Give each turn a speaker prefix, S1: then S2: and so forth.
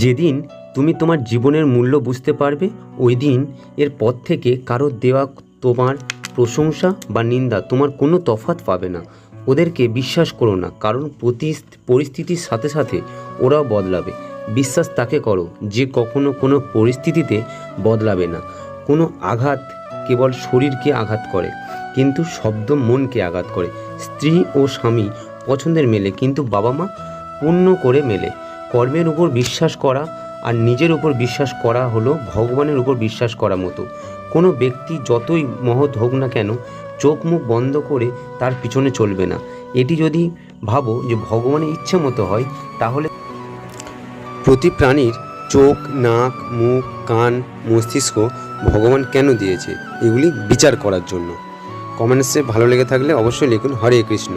S1: যেদিন তুমি তোমার জীবনের মূল্য বুঝতে পারবে, ওই দিন এর পর থেকে কারো দেওয়া তোমার প্রশংসা বা নিন্দা তোমার কোনো তফাৎ পাবে না। ওদেরকে বিশ্বাস করো না, কারণ পরিস্থিতির সাথে সাথে ওরাও বদলাবে। বিশ্বাস তাকে করো যে কখনো কোনো পরিস্থিতিতে বদলাবে না। কোনো আঘাত কেবল শরীরকে আঘাত করে, কিন্তু শব্দ মনকে আঘাত করে। স্ত্রী ও স্বামী পছন্দের মেলে, কিন্তু বাবা মা পূর্ণ করে মেলে। কর্মের উপর বিশ্বাস করা আর নিজের উপর বিশ্বাস করা হলো ভগবানের উপর বিশ্বাস করা মতো। কোনো ব্যক্তি যতই মহৎ হোক না কেন, চোখ মুখ বন্ধ করে তার পিছনে চলবে না। এটি যদি ভাবো যে ভগবানের ইচ্ছে মতো হয়, তাহলে প্রতি প্রাণীর চোখ, নাক, মুখ, কান, মস্তিষ্ক ভগবান কেন দিয়েছে, এগুলি বিচার করার জন্য। কমেন্টসে ভালো লেগে থাকলে অবশ্যই লিখুন হরে কৃষ্ণ।